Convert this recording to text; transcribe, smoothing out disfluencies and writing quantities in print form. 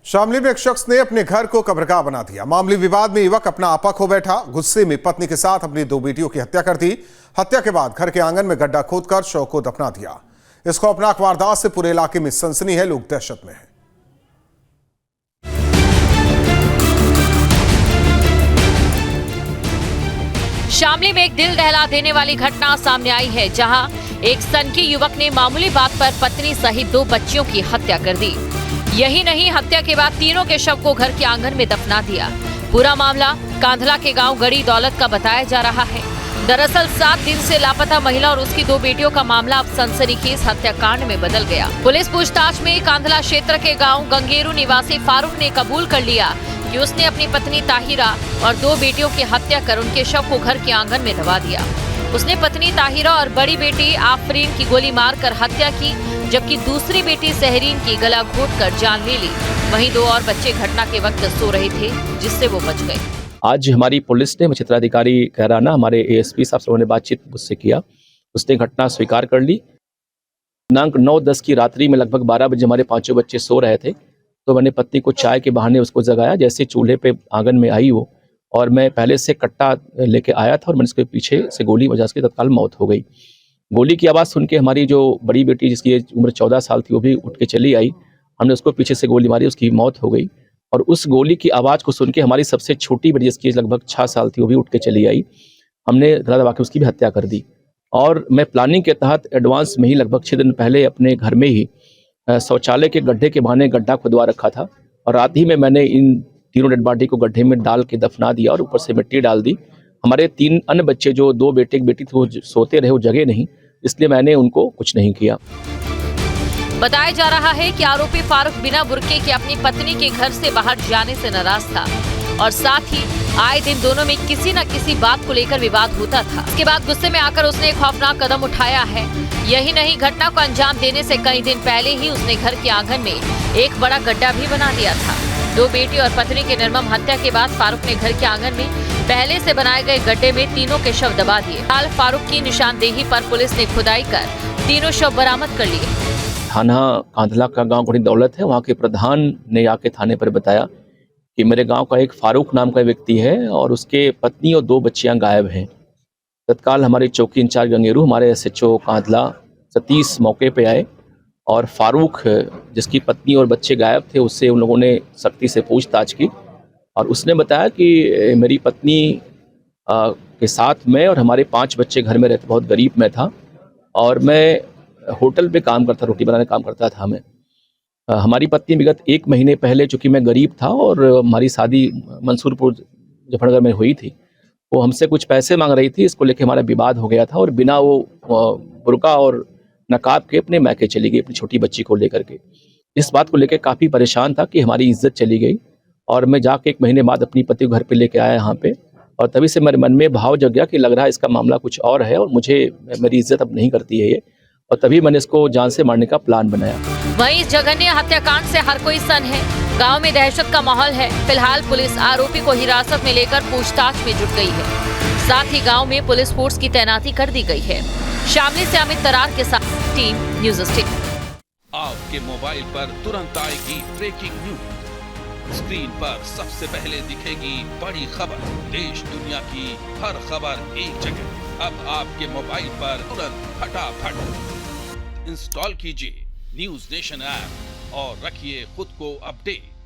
शामली में एक शख्स ने अपने घर को कब्रगाह बना दिया। मामूली विवाद में युवक अपना आपा खो बैठा। गुस्से में पत्नी के साथ अपनी 2 बेटियों की हत्या कर दी। हत्या के बाद घर के आंगन में गड्ढा खोदकर शव को दफना दिया। इस खौफनाक वारदात से पूरे इलाके में सनसनी है। लोग दहशत में हैं। शामली में एक दिल दहला देने वाली घटना सामने आई है, जहां एक सनकी युवक ने मामूली बात पर पत्नी सहित 2 बच्चियों की हत्या कर दी। यही नहीं, हत्या के बाद तीनों के शव को घर के आंगन में दफना दिया। पूरा मामला कांधला के गांव गड़ी दौलत का बताया जा रहा है। दरअसल 7 दिन से लापता महिला और उसकी 2 बेटियों का मामला अब सनसनीखेज हत्याकांड में बदल गया। पुलिस पूछताछ में कांधला क्षेत्र के गाँव गंगेरू निवासी फारूक ने कबूल कर लिया कि उसने अपनी पत्नी ताहिरा और 2 बेटियों की हत्या कर उनके शव को घर के आंगन में दबा दिया। उसने पत्नी ताहिरा और बड़ी बेटी आफरीन की गोली मारकर हत्या की, जबकि दूसरी बेटी सहरीन की गला घोंटकर जान ले ली। वहीं 2 और बच्चे घटना के वक्त सो रहे थे, जिससे वो बच गए। आज हमारी पुलिस ने क्षेत्राधिकारी कहराना हमारे एएसपी साहब से उन्होंने बातचीत मुझसे किया। उसने घटना स्वीकार कर ली। दिनांक 9-10 की रात्रि में लगभग 12 बजे हमारे 5 बच्चे सो रहे थे, तो मैंने पत्नी को चाय के बहाने उसको जगाया। जैसे चूल्हे पे आंगन में आई वो, और मैं पहले से कट्टा लेके आया था और मैंने उसके पीछे से गोली बजा, उसकी तत्काल मौत हो गई। गोली की आवाज़ सुन के हमारी जो बड़ी बेटी जिसकी उम्र 14 साल थी वो भी उठ के चली आई। हमने उसको पीछे से गोली मारी, उसकी मौत हो गई। और उस गोली की आवाज़ को सुन के हमारी सबसे छोटी बेटी जिसकी लगभग 6 साल थी वो भी उठ के चली आई। हमने गला दबा के उसकी भी हत्या कर दी। और मैं प्लानिंग के तहत एडवांस में ही लगभग 6 दिन पहले अपने घर में ही शौचालय के गड्ढे के बहाने गड्ढा खुदवा रखा था, और रात ही में मैंने इन तीनों डेड बॉडी को गड्ढे में डाल के दफना दिया और ऊपर से मिट्टी डाल दी। हमारे 3 अन्य बच्चे जो 2 बेटे एक बेटी थे वो सोते रहे, वो जगह नहीं, इसलिए मैंने उनको कुछ नहीं किया। बताया जा रहा है कि आरोपी फारूक बिना बुर्के के अपनी पत्नी के घर से बाहर जाने से नाराज था, और साथ ही आए दिन दोनों में किसी न किसी बात को लेकर विवाद होता था। इसके बाद गुस्से में आकर उसने एक खौफनाक कदम उठाया है। यही नहीं, घटना को अंजाम देने से कई दिन पहले ही उसने घर के आंगन में एक बड़ा गड्ढा भी बना दिया था। 2 बेटी और पत्नी की निर्मम हत्या के बाद फारूक ने घर के आंगन में पहले से बनाए गए गड्ढे में तीनों के शव दबा दिए। हाल फारूक की निशानदेही पर पुलिस ने खुदाई कर तीनों शव बरामद कर लिए। थाना कांधला का गांव गड़ी दौलत है। वहाँ के प्रधान ने आके थाने पर बताया कि मेरे गांव का एक फारूक नाम का व्यक्ति है और उसके पत्नी और 2 बच्चियां गायब हैं। तत्काल हमारे चौकी इंचार्ज गंगेरू, हमारे एसएचओ कांधला सतीश मौके पे आए, और फारूक जिसकी पत्नी और बच्चे गायब थे उससे उन लोगों ने सख्ती से पूछताछ की, और उसने बताया कि मेरी पत्नी के साथ मैं और हमारे 5 बच्चे घर में रहते, बहुत गरीब मैं था, और मैं होटल पे काम करता, रोटी बनाने काम करता था। मैं हमारी पत्नी विगत 1 महीने पहले, चूँकि मैं गरीब था और हमारी शादी मंसूरपुर जफरनगर में हुई थी, वो हमसे कुछ पैसे मांग रही थी। इसको लेके हमारा विवाद हो गया था, और बिना वो बुर्का और नकाब के अपने मैके चली गई अपनी छोटी बच्ची को लेकर के। इस बात को लेकर काफ़ी परेशान था कि हमारी इज्जत चली गई, और मैं जाके 1 महीने बाद अपनी पति को घर पे लेके आया यहाँ पे, और तभी से मेरे मन में भाव जग गया कि लग रहा है इसका मामला कुछ और है और मेरी इज्जत अब नहीं करती है ये, और तभी मैंने इसको जान से मारने का प्लान बनाया। वहीं इस जघन्य हत्याकांड से हर कोई सन है। गांव में दहशत का माहौल है। फिलहाल पुलिस आरोपी को हिरासत में लेकर पूछताछ में जुट गई है। साथ ही गांव में पुलिस फोर्स की तैनाती कर दी गई है। शामली से अमित तरार के साथ टीम न्यूज़ स्टेट। आपके मोबाइल पर तुरंत आएगी ब्रेकिंग न्यूज। स्क्रीन पर सबसे पहले दिखेगी बड़ी खबर। देश दुनिया की हर खबर एक जगह। अब आपके मोबाइल पर तुरंत फटाफट इंस्टॉल कीजिए न्यूज़ नेशन ऐप और रखिए खुद को अपडेट।